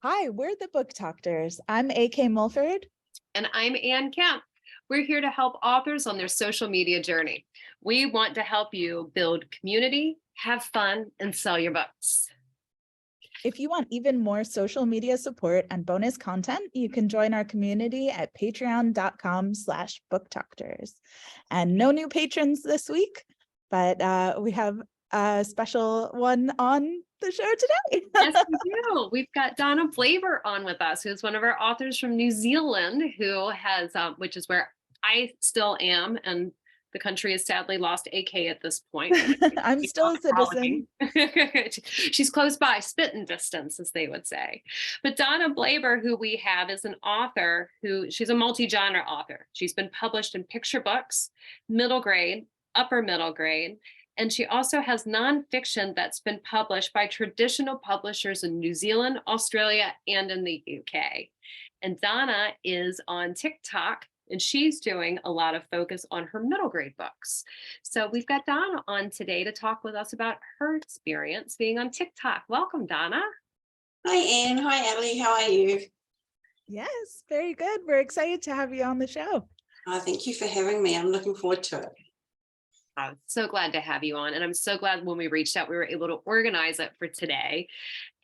Hi, we're the BookToktors. I'm AK Mulford. And I'm Ann Kemp. We're here to help authors on their social media journey. We want to help you build community, have fun, and sell your books. If you want even more social media support and bonus content, you can join our community at patreon.com/BookToktors. And no new patrons this week, but we have a special one on the show today. Yes, we do. We've got Donna Blaber on with us, who's one of our authors from New Zealand, who has, which is where I still am, and the country has sadly lost AK at this point. I'm still a citizen. She's close by, spitting distance, as they would say. But Donna Blaber, who we have, is an author she's a multi-genre author. She's been published in picture books, middle grade, upper middle grade, and she also has nonfiction that's been published by traditional publishers in New Zealand, Australia, and in the UK. And Donna is on TikTok, and she's doing a lot of focus on her middle grade books. So we've got Donna on today to talk with us about her experience being on TikTok. Welcome, Donna. Hi, Anne. Hi, Ellie. How are you? Yes, very good. We're excited to have you on the show. Thank you for having me. I'm looking forward to it. I'm so glad to have you on. And I'm so glad when we reached out, we were able to organize it for today.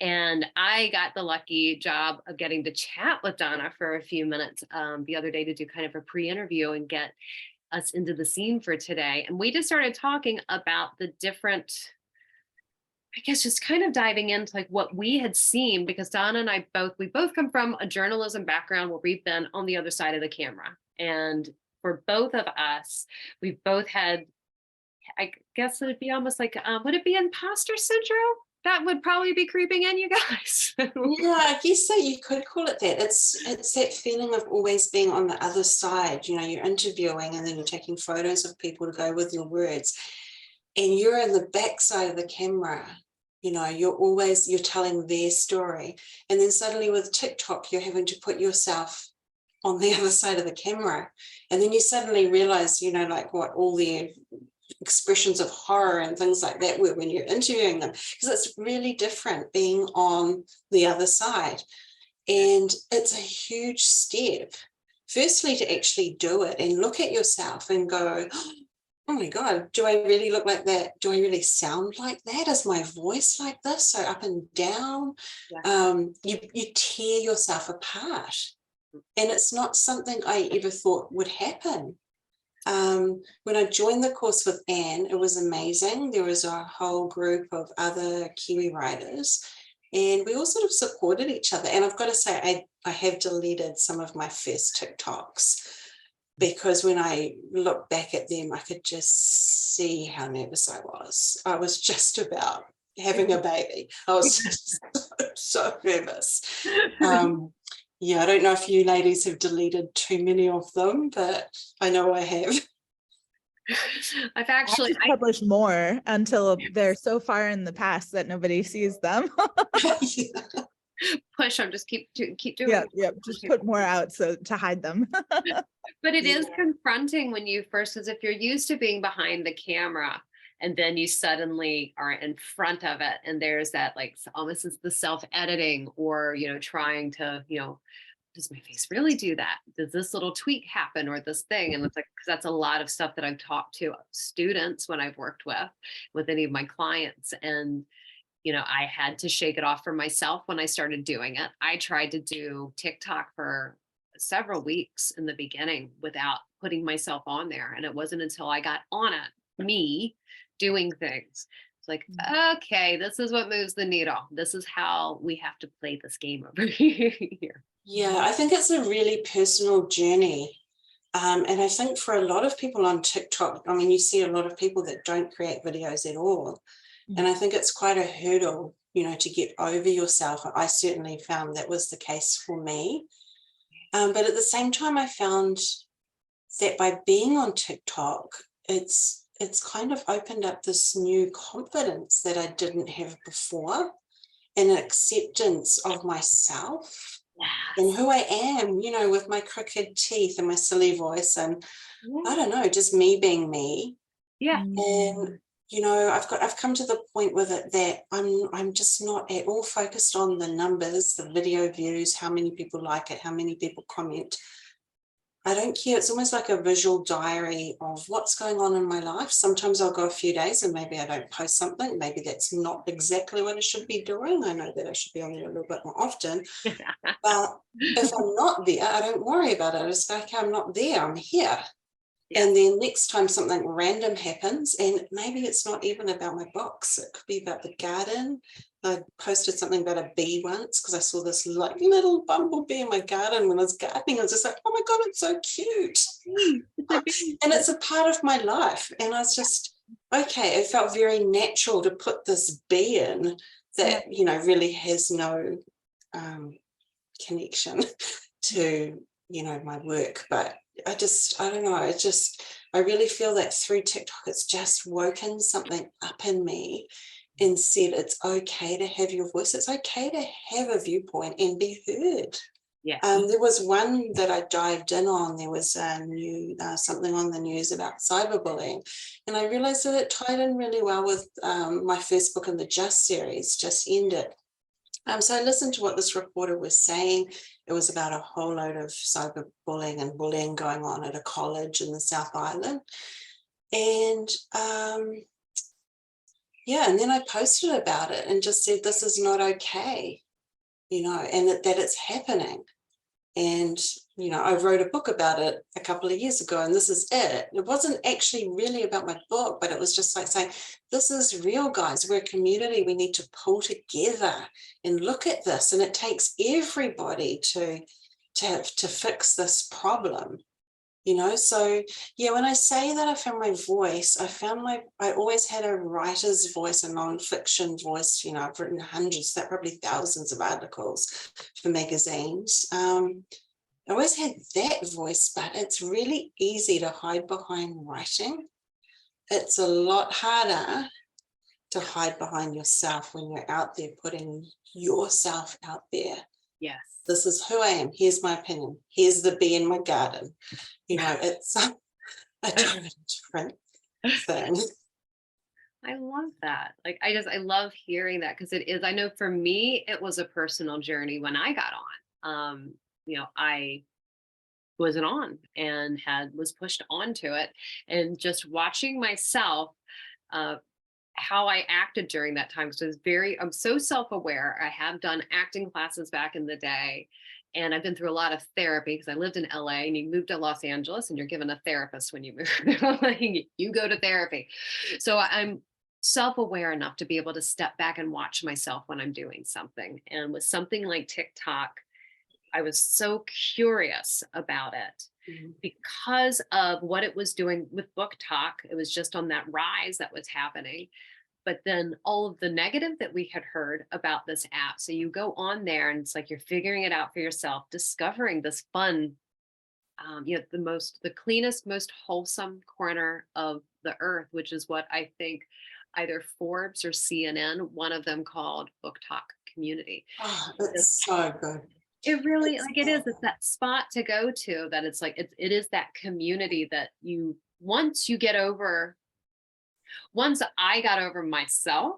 And I got the lucky job of getting to chat with Donna for a few minutes the other day to do kind of a pre-interview and get us into the scene for today. And we just started talking about the different, I guess, just kind of diving into like what we had seen, because Donna and I we both come from a journalism background where we've been on the other side of the camera. And for both of us, we've both had, I guess it'd be almost like, would it be imposter syndrome? That would probably be creeping in, you guys. Yeah, I guess so. You could call it that. It's that feeling of always being on the other side. You know, you're interviewing and then you're taking photos of people to go with your words, and you're in the backside of the camera. You know, you're telling their story, and then suddenly with TikTok, you're having to put yourself on the other side of the camera, and then you suddenly realize, you know, like what all the expressions of horror and things like that were when you're interviewing them, because it's really different being on the other side. And it's a huge step, firstly, to actually do it and look at yourself and go, oh my God, do I really look like that? Do I really sound like that? Is my voice like this? So up and down. Yeah. You tear yourself apart. And it's not something I ever thought would happen. When I joined the course with Anne, it was amazing. There was a whole group of other Kiwi writers, and we all sort of supported each other. And I've got to say, I have deleted some of my first TikToks, because when I look back at them, I could just see how nervous I was. I was just about having a baby. I was so nervous. Yeah, I don't know if you ladies have deleted too many of them, but I know I have. I've actually published more until they're so far in the past that nobody sees them. Yeah. Push them, just keep doing it. Just put more out to hide them. But it is confronting when you first, as if you're used to being behind the camera, and then you suddenly are in front of it, and there's that, like, almost it's the self-editing, or, you know, trying to, you know, does my face really do that? Does this little tweak happen, or this thing? And it's like, because that's a lot of stuff that I've talked to students when I've worked with any of my clients. And, you know, I had to shake it off for myself when I started doing it. I tried to do TikTok for several weeks in the beginning without putting myself on there. And it wasn't until I got on it, me doing things, it's like, okay, this is what moves the needle. This is how we have to play this game over here. Yeah, I think it's a really personal journey. And I think for a lot of people on TikTok, I mean, you see a lot of people that don't create videos at all. And I think it's quite a hurdle, you know, to get over yourself. I certainly found that was the case for me. But at the same time, I found that by being on TikTok, it's kind of opened up this new confidence that I didn't have before, and an acceptance of myself and who I am, you know, with my crooked teeth and my silly voice, and I don't know, just me being me. Yeah. And you know, I've come to the point with it that I'm just not at all focused on the numbers, the video views, how many people like it, how many people comment. I don't care. It's almost like a visual diary of what's going on in my life. Sometimes I'll go a few days and maybe I don't post something. Maybe that's not exactly what I should be doing. I know that I should be on there a little bit more often. But if I'm not there, I don't worry about it. It's like, okay, I'm not there, I'm here. Yeah. And then next time something random happens, and maybe it's not even about my books, it could be about the garden. I posted something about a bee once because I saw this like little bumblebee in my garden when I was gardening. I was just like, oh my God, it's so cute. And it's a part of my life. And I was just, okay, it felt very natural to put this bee in that, you know, really has no connection to, you know, my work. But I don't know, I really feel that through TikTok, it's just woken something up in me and said, it's okay to have your voice. It's okay to have a viewpoint and be heard. Yeah. There was one that I dived in on. There was a new something on the news about cyberbullying, and I realized that it tied in really well with my first book in the Just series, Just End It. So I listened to what this reporter was saying. It was about a whole load of cyberbullying and bullying going on at a college in the South Island. And yeah, and then I posted about it and just said, this is not okay, you know, and that it's happening. And, you know, I wrote a book about it a couple of years ago, and this is it. It wasn't actually really about my book, but it was just like saying, this is real, guys. We're a community. We need to pull together and look at this. And it takes everybody to fix this problem, you know. So, yeah, when I say that I found my voice, I always had a writer's voice, a nonfiction voice. You know, I've written hundreds, probably thousands of articles for magazines. I always had that voice, but it's really easy to hide behind writing. It's a lot harder to hide behind yourself when you're out there putting yourself out there. Yes. This is who I am. Here's my opinion. Here's the bee in my garden. You know, it's a totally different thing. I love that. Like, I love hearing that, because it is, I know for me, it was a personal journey when I got on. You know, I wasn't on and was pushed onto it, and just watching myself, how I acted during that time. So I'm so self-aware. I have done acting classes back in the day, and I've been through a lot of therapy because I lived in LA, and you move to Los Angeles and you're given a therapist when you move. You go to therapy. So I'm self-aware enough to be able to step back and watch myself when I'm doing something. And with something like TikTok, I was so curious about it because of what it was doing with BookTok. It was just on that rise that was happening. But then all of the negative that we had heard about this app. So you go on there and it's like you're figuring it out for yourself, discovering this fun, you know, the cleanest, most wholesome corner of the earth, which is what I think either Forbes or CNN, one of them called BookTok community. Oh, it's so good. It really, like, it is, it's that spot to go to, that it's like, it is that community that once I got over myself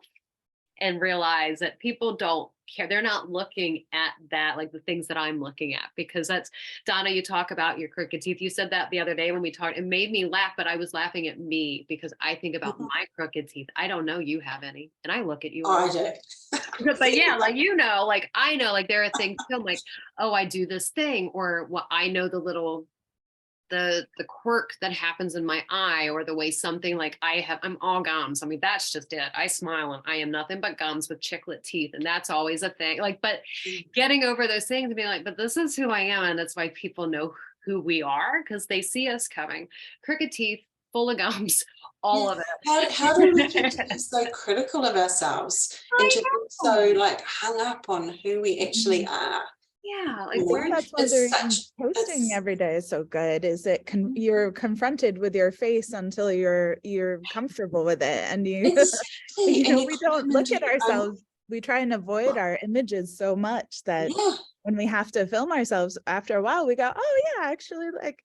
and realized that people don't care. They're not looking at that, like the things that I'm looking at, because that's, Donna, you talk about your crooked teeth. You said that the other day when we talked, it made me laugh, but I was laughing at me because I think about my crooked teeth. I don't know you have any, and I look at you. Oh, I do. But yeah, like, you know, like I know, like there are things too, I'm like, oh, I do this thing, or what, I know the little, the quirk that happens in my eye, or the way something, like I'm all gums. I mean, that's just it. I smile and I am nothing but gums with chiclet teeth. And that's always a thing. Like, but getting over those things and being like, but this is who I am. And that's why people know who we are, because they see us coming. Crooked teeth, full of gums, all of it. How do we get to be so critical of ourselves and to be so like hung up on who we actually are? Yeah, like that's why posting every day is so good. Is it you're confronted with your face until you're comfortable with it, and you know, we don't look at ourselves. We try and avoid our images so much that when we have to film ourselves, after a while we go, oh yeah, actually, like,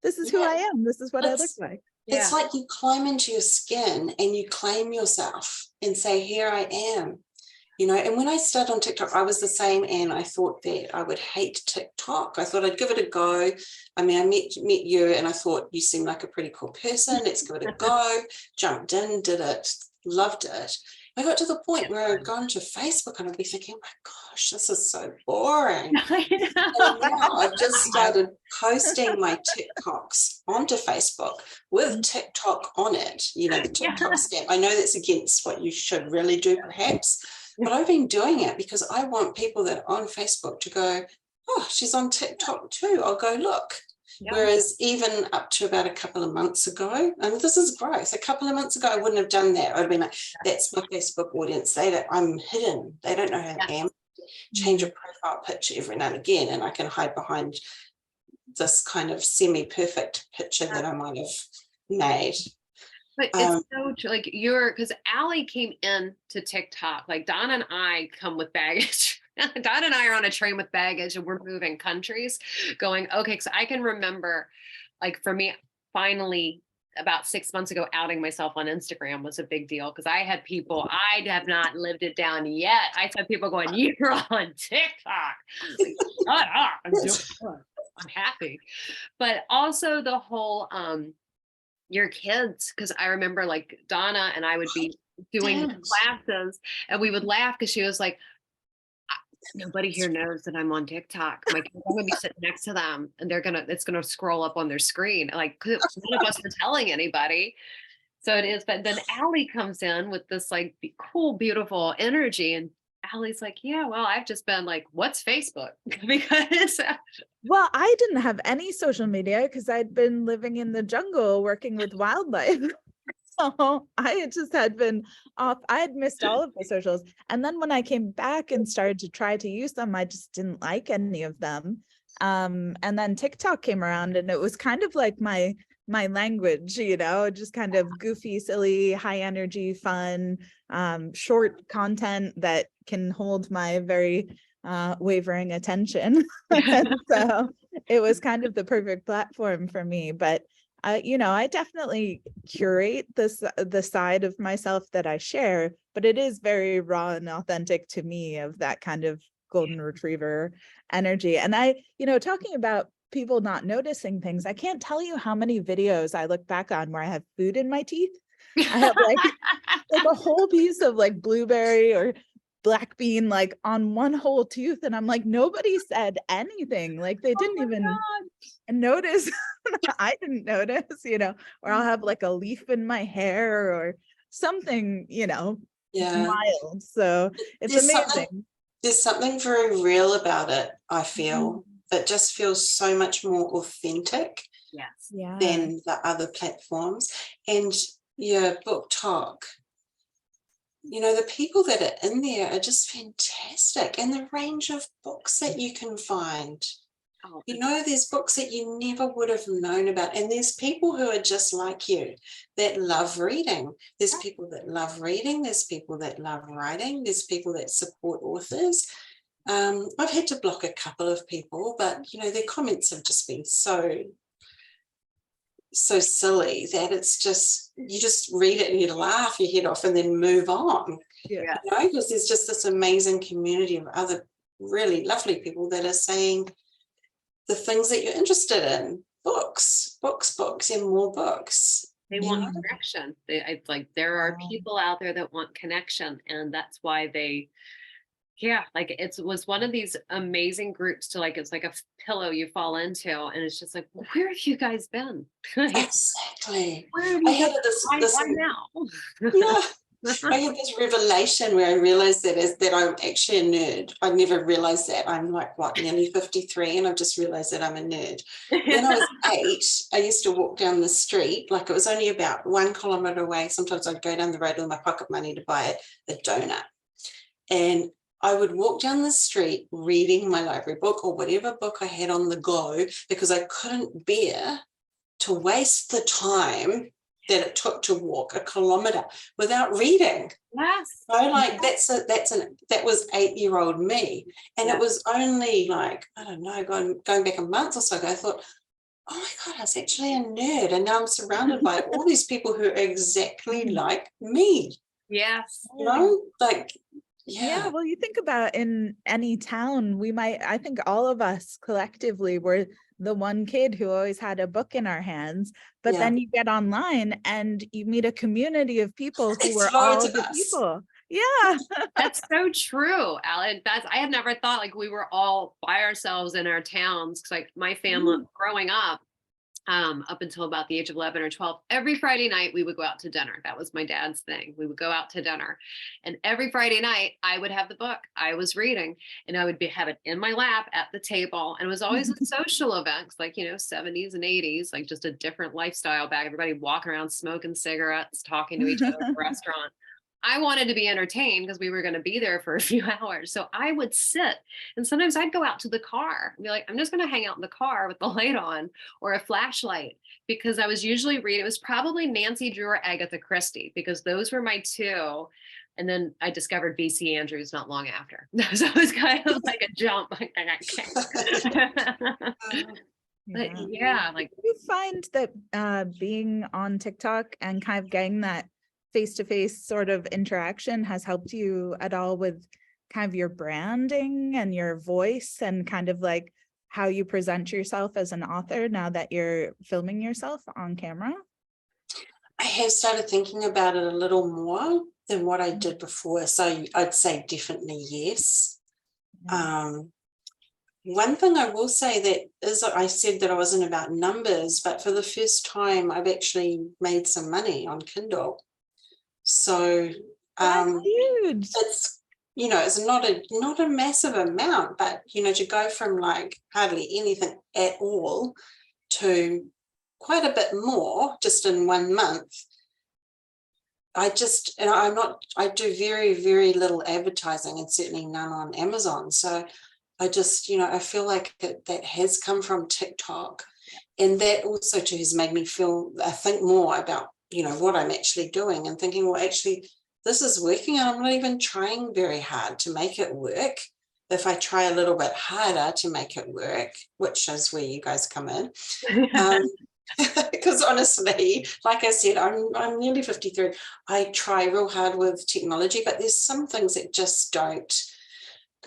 this is who I am. This is what I look like. It's like you climb into your skin and you claim yourself and say, here I am. You know, and when I started on TikTok, I was the same, and I thought that I would hate TikTok. I thought I'd give it a go. I mean, I met you, and I thought you seem like a pretty cool person. Let's give it a go. Jumped in, did it, loved it. I got to the point where I'd gone to Facebook and I'd be thinking, oh my gosh, this is so boring. And now I've just started posting my TikToks onto Facebook with TikTok on it, you know, the TikTok stamp. I know that's against what you should really do, perhaps. But I've been doing it because I want people that are on Facebook to go, oh, she's on TikTok too. I'll go look. Yeah. Whereas even up to about a couple of months ago, and this is growth, a couple of months ago, I wouldn't have done that. I'd have been like, that's my Facebook audience. I'm hidden. They don't know who I am. Change a profile picture every now and again, and I can hide behind this kind of semi-perfect picture that I might have made. But it's so true, like because Allie came in to TikTok, like Donna and I come with baggage. Donna and I are on a train with baggage, and we're moving countries going, okay, because I can remember, like for me, finally about 6 months ago, outing myself on Instagram was a big deal because I had people, I have not lived it down yet. I had people going, you're on TikTok. Like, shut up, I'm happy. But also the whole, your kids, because I remember like Donna and I would be doing classes and we would laugh because she was like, nobody here knows that I'm on TikTok. I'm gonna be sitting next to them and it's gonna scroll up on their screen. Like none of us are telling anybody. So it is, but then Allie comes in with this like cool, beautiful energy, and Allie's like, yeah, well, I've just been like, what's Facebook? Because well, I didn't have any social media because I'd been living in the jungle working with wildlife. So I just had been off. I had missed all of the socials. And then when I came back and started to try to use them, I just didn't like any of them. And then TikTok came around, and it was kind of like my language, you know, just kind of goofy, silly, high energy, fun, short content that can hold my very wavering attention. And so it was kind of the perfect platform for me. But you know, I definitely curate the side of myself that I share, but it is very raw and authentic to me, of that kind of golden retriever energy. And you know, talking about people not noticing things, I can't tell you how many videos I look back on where I have food in my teeth. I have like a whole piece of like blueberry or black bean like on one whole tooth, and I'm like, nobody said anything. Like they didn't even notice. I didn't notice, you know, or I'll have like a leaf in my hair or something, you know, mild. So it's amazing. There's something very real about it, I feel. It just feels so much more authentic than the other platforms. And BookTok, you know, the people that are in there are just fantastic, and the range of books that you can find. You know, there's books that you never would have known about, and there's people who are just like you that love reading. There's people that love reading, there's people that love writing, there's people that support authors. I've had to block a couple of people, but you know, their comments have just been so silly that it's just, you just read it and you laugh your head off and then move on. You know, because there's just this amazing community of other really lovely people that are saying the things that you're interested in. Books, and more books. They want connection. It's like there are people out there that want connection, and that's why they like it was one of these amazing groups to like, it's like a pillow you fall into, and it's just like, where have you guys been? Exactly. Where have you guys been? Now? I had this revelation where I realized that I'm actually a nerd. I never realized that. I'm like, nearly 53, and I've just realized that I'm a nerd. When I was 8, I used to walk down the street, like it was only about 1 kilometer away. Sometimes I'd go down the road with my pocket money to buy a donut. And I would walk down the street reading my library book or whatever book I had on the go, because I couldn't bear to waste the time that it took to walk 1 kilometer without reading. Yes. So like that was 8-year-old me. And it was only like, I don't know, going back a month or so ago, I thought, oh my God, I was actually a nerd. And now I'm surrounded by all these people who are exactly like me. Yes. You know, like, Yeah, yeah. well, you think about in any town, I think all of us collectively were the one kid who always had a book in our hands, but Yeah. then you get online and you meet a community of people who It's were loads all of the us. people. Yeah. That's so true, Alan. I had never thought like we were all by ourselves in our towns. 'Cause like my family growing up until about the age of 11 or 12, every Friday night we would go out to dinner. That was my dad's thing. We would go out to dinner. And every Friday night I would have the book I was reading and I would have it in my lap at the table. And it was always a social event, like, 70s and 80s, like just a different lifestyle back. Everybody walking around smoking cigarettes, talking to each other at the restaurant. I wanted to be entertained because we were going to be there for a few hours. So I would sit and sometimes I'd go out to the car and be like, I'm just going to hang out in the car with the light on or a flashlight because I was usually reading. It was probably Nancy Drew or Agatha Christie because those were my two. And then I discovered B.C. Andrews not long after. So it was kind of like a jump. But yeah, like you find that being on TikTok and kind of getting that face-to-face sort of interaction has helped you at all with kind of your branding and your voice and kind of like how you present yourself as an author now that you're filming yourself on camera? I have started thinking about it a little more than what I did before. So I'd say definitely yes. One thing I will say that is, I said that I wasn't about numbers, but for the first time, I've actually made some money on Kindle. So That's huge. it's, it's not a massive amount, but, to go from like hardly anything at all to quite a bit more just in 1 month. I do very, very little advertising and certainly none on Amazon. So I just, I feel like that has come from TikTok, and that also too has made me think more about, what I'm actually doing and thinking, well, actually, this is working and I'm not even trying very hard to make it work. If I try a little bit harder to make it work, which is where you guys come in. Because honestly, like I said, I'm nearly 53. I try real hard with technology, but there's some things that just don't,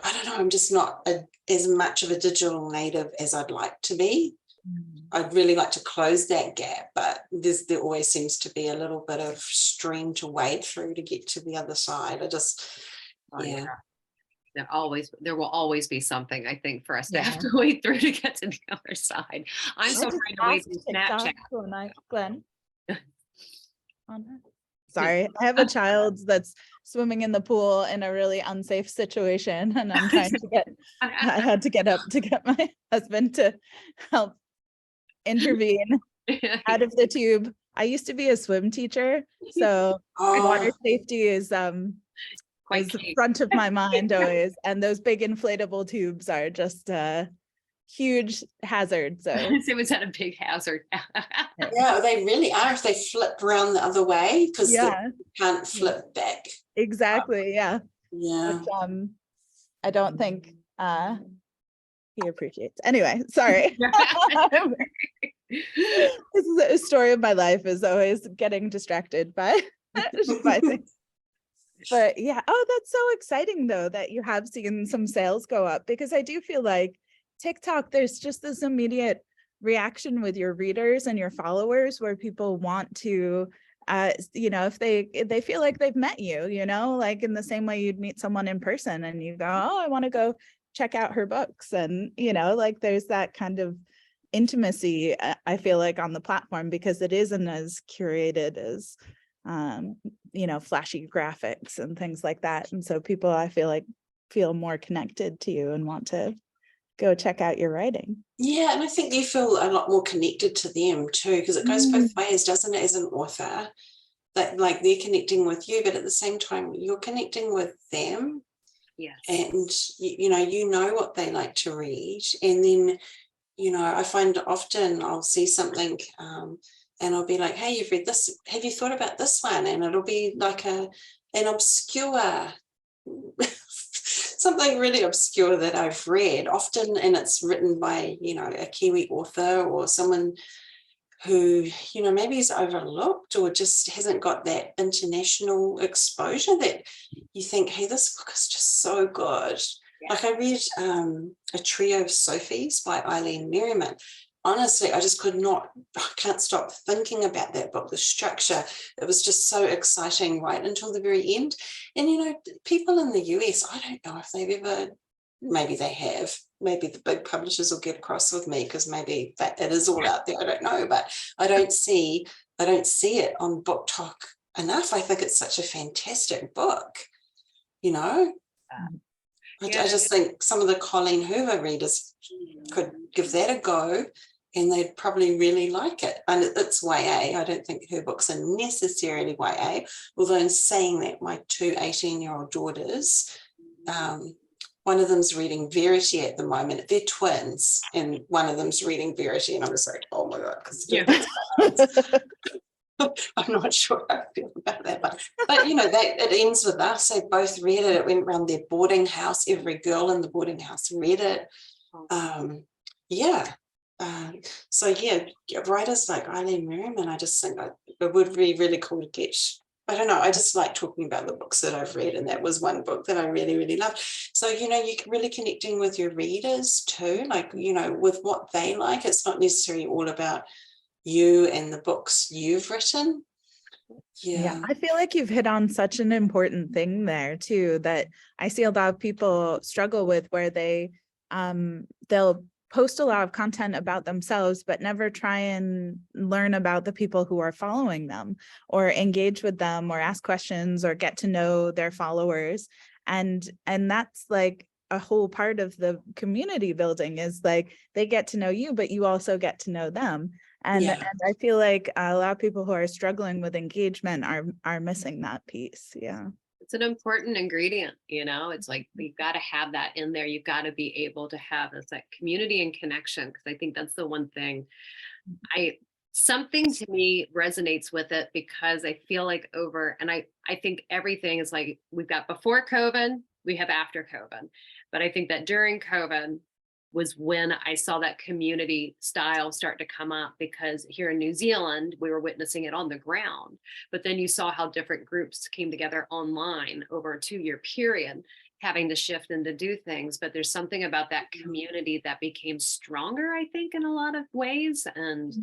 I don't know, I'm just not as much of a digital native as I'd like to be. I'd really like to close that gap, but there always seems to be a little bit of stream to wade through to get to the other side. Yeah. There will always be something, I think, for us to have to wade through to get to the other side. I'm still trying to wade through Snapchat. Glenn. Sorry, I have a child that's swimming in the pool in a really unsafe situation, and I'm trying to I had to get up to get my husband to help intervene out of the tube. I used to be a swim teacher, so water safety is front of my mind always, and those big inflatable tubes are just huge hazard. So it was at a big hazard. Yeah, they really are if they flip around the other way, because you can't flip back. Exactly. Yeah. Yeah. Which, I don't think he appreciates. Anyway, sorry. This is a story of my life, is always getting distracted by things. But yeah, that's so exciting though that you have seen some sales go up, because I do feel like TikTok, there's just this immediate reaction with your readers and your followers where people want to if they feel like they've met you, like in the same way you'd meet someone in person and you go, oh, I want to go check out her books. And like there's that kind of intimacy, I feel like, on the platform, because it isn't as curated as flashy graphics and things like that. And so people, I feel like, feel more connected to you and want to go check out your writing. Yeah, and I think you feel a lot more connected to them too, because it goes both ways, doesn't it? As an author, that like they're connecting with you, but at the same time you're connecting with them. Yes. And you know what they like to read, and then I find often I'll see something and I'll be like, hey, you've read this, have you thought about this one? And it'll be like an obscure something really obscure that I've read often, and it's written by, you know, a Kiwi author or someone who, you know, maybe is overlooked or just hasn't got that international exposure, that you think, hey, this book is just so good. Yeah. Like I read A Trio of Sophies by Eileen Merriman. Honestly, I can't stop thinking about that book, the structure. It was just so exciting right until the very end. And, you know, people in the US, I don't know if they've ever, maybe they have, maybe the big publishers will get across with me because maybe that it is all out there, I don't know, but I don't see it on BookTok enough. I think it's such a fantastic book, you know. I just think some of the Colleen Hoover readers could give that a go and they'd probably really like it. And it's YA. I don't think her books are necessarily YA, although in saying that, my two 18-year-old daughters, one of them's reading Verity at the moment. They're twins, and one of them's reading Verity, and I'm just like, oh my God, because I'm not sure how I feel about that, but you know, it ends with us. They both read it. It went around their boarding house. Every girl in the boarding house read it. So yeah, writers like Eileen Merriman, I just think it would be really cool to get. I don't know, I just like talking about the books that I've read, and that was one book that I really, really loved. So, you know, you're really connecting with your readers too, like, you know, with what they like. It's not necessarily all about you and the books you've written. Yeah, I feel like you've hit on such an important thing there too, that I see a lot of people struggle with, where they'll post a lot of content about themselves, but never try and learn about the people who are following them, or engage with them, or ask questions, or get to know their followers. And that's like a whole part of the community building, is like they get to know you, but you also get to know them. And I feel like a lot of people who are struggling with engagement are missing that piece. Yeah. It's an important ingredient, you know. It's like you've got to have that in there. You've got to be able to have this like community and connection, because I think that's the one thing something to me resonates with it, because I feel like I think everything is like, we've got before COVID, we have after COVID, but I think that during COVID was when I saw that community style start to come up, because here in New Zealand, we were witnessing it on the ground. But then you saw how different groups came together online over a 2-year period, having to shift and to do things. But there's something about that community that became stronger, I think, in a lot of ways. And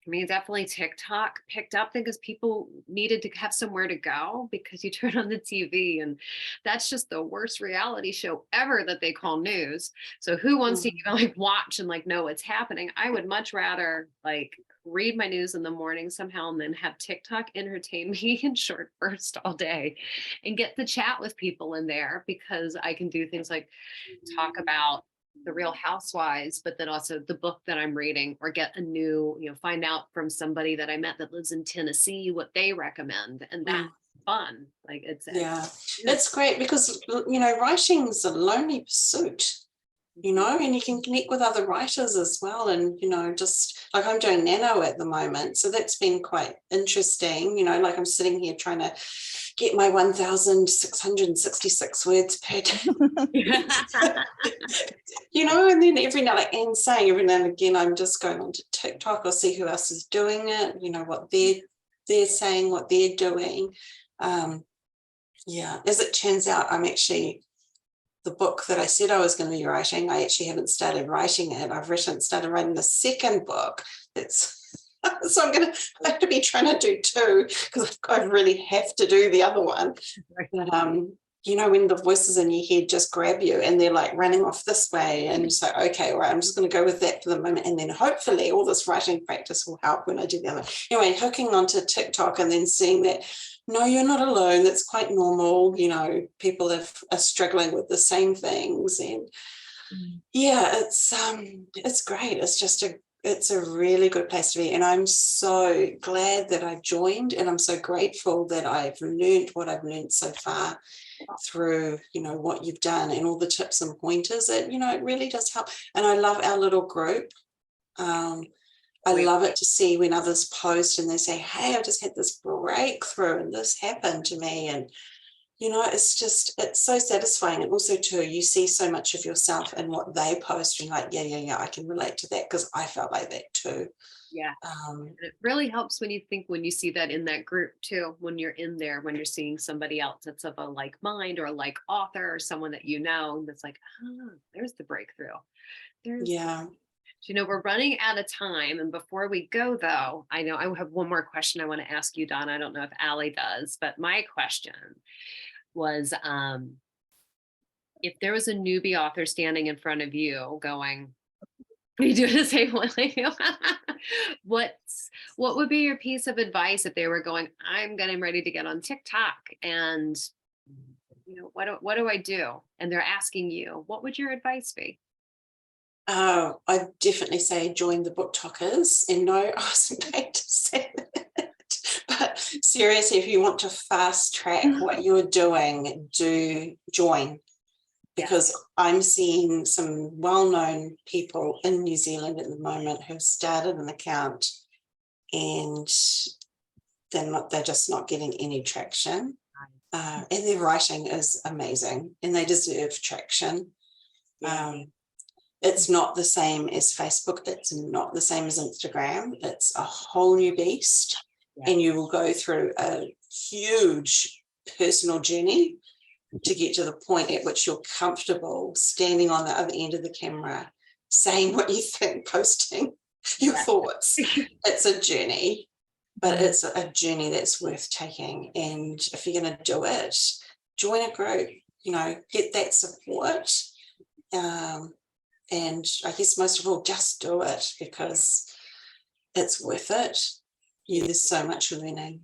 I mean, definitely TikTok picked up because people needed to have somewhere to go, because you turn on the TV and that's just the worst reality show ever that they call news. So who wants to even like watch and like know what's happening? I would much rather like read my news in the morning somehow and then have TikTok entertain me in short bursts all day and get to chat with people in there, because I can do things like talk about the Real Housewives, but then also the book that I'm reading, or get a new, you know, find out from somebody that I met that lives in Tennessee what they recommend. And that's fun. Like it's great, because, you know, writing's a lonely pursuit, you know, and you can connect with other writers as well. And, you know, just like I'm doing nano at the moment, so that's been quite interesting, you know, like I'm sitting here trying to get my 1,666 words per day. You know, and then every now and again, I'm just going onto TikTok or see who else is doing it, you know, what they're saying, what they're doing. As it turns out, I'm actually, the book that I said I was going to be writing, I actually haven't started writing it. I've started writing the second book. So I have to be trying to do two, because I really have to do the other one. You know, when the voices in your head just grab you and they're like running off this way, and it's like, okay, all right, I'm just going to go with that for the moment. And then hopefully all this writing practice will help when I do the other. Anyway, hooking onto TikTok and then seeing that, no, you're not alone. That's quite normal. You know, people are struggling with the same things. And it's great. It's a really good place to be. And I'm so glad that I've joined, and I'm so grateful that I've learned what I've learned so far through, you know, what you've done and all the tips and pointers. That, you know, it really does help. And I love our little group. I love it to see when others post and they say, hey, I just had this breakthrough and this happened to me. And you know, it's so satisfying. And also too, you see so much of yourself in what they post, and you're like, yeah, I can relate to that because I felt like that too. Yeah. And it really helps when you see that in that group too, when you're in there, when you're seeing somebody else that's of a like mind or a like author or someone that you know, that's like, there's the breakthrough. Yeah. You know, we're running out of time. And before we go though, I know I have one more question I want to ask you, Donna. I don't know if Allie does, but my question was, if there was a newbie author standing in front of you going, you do the same one. What would be your piece of advice if they were going, I'm getting ready to get on TikTok and you know, what do I do? And they're asking you, what would your advice be? I definitely say join the BookTokers, and no, I wasn't paid to say that. But seriously, if you want to fast track what you're doing, do join. Because I'm seeing some well-known people in New Zealand at the moment who've started an account and they're just not getting any traction. And their writing is amazing and they deserve traction. It's not the same as Facebook. It's not the same as Instagram. It's a whole new beast. And you will go through a huge personal journey to get to the point at which you're comfortable standing on the other end of the camera, saying what you think, posting your thoughts. It's a journey, but it's a journey that's worth taking. And if you're going to do it, join a group, you know, get that support. And I guess most of all, just do it because it's worth it. There's so much learning.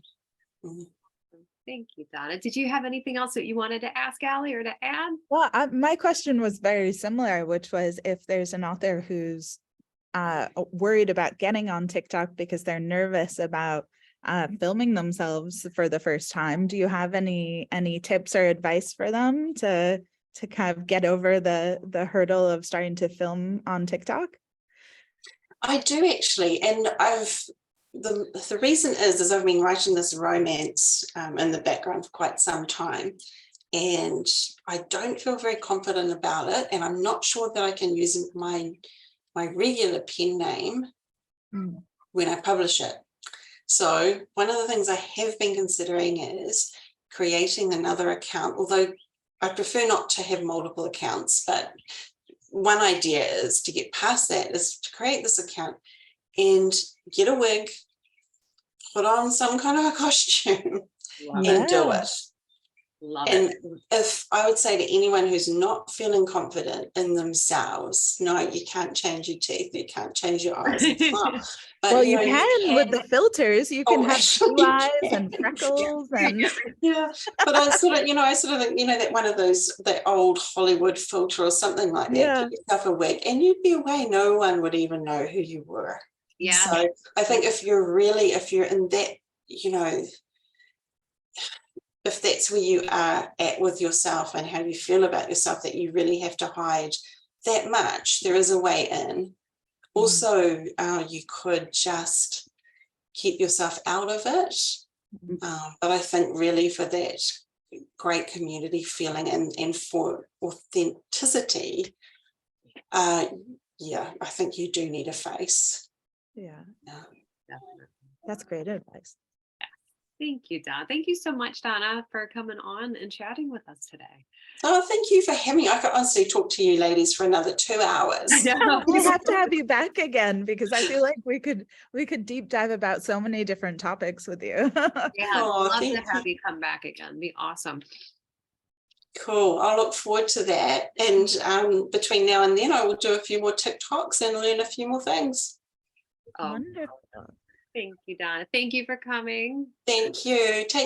Thank you, Donna. Did you have anything else that you wanted to ask Allie or to add? Well, my question was very similar, which was if there's an author who's worried about getting on TikTok because they're nervous about filming themselves for the first time, do you have any tips or advice for them to kind of get over the hurdle of starting to film on TikTok? I do actually, and the reason is I've been writing this romance in the background for quite some time, and I don't feel very confident about it, and I'm not sure that I can use my regular pen name when I publish it. So one of the things I have been considering is creating another account, although I prefer not to have multiple accounts, but one idea is to get past that is to create this account and get a wig, put on some kind of a costume and do it. Love and it. If I would say to anyone who's not feeling confident in themselves, no, you can't change your teeth, you can't change your eyes. But well, you can with the filters. You can have blue eyes and freckles and But I sort of think, that one of those, that old Hollywood filter or something like that. Get yourself a wig, and you'd be away. No one would even know who you were. Yeah. So I think if you're in that, if that's where you are at with yourself and how you feel about yourself, that you really have to hide that much, there is a way in. Also, you could just keep yourself out of it. But I think really for that great community feeling and for authenticity, I think you do need a face. That's great advice. Thank you, Donna. Thank you so much, Donna, for coming on and chatting with us today. Oh, thank you for having me. I could honestly talk to you ladies for another 2 hours. We'll have to have you back again because I feel like we could deep dive about so many different topics with you. I'd love to have you come back again. Be awesome. Cool. I look forward to that. And between now and then, I will do a few more TikToks and learn a few more things. Wonderful. Thank you, Donna. Thank you for coming. Thank you. Take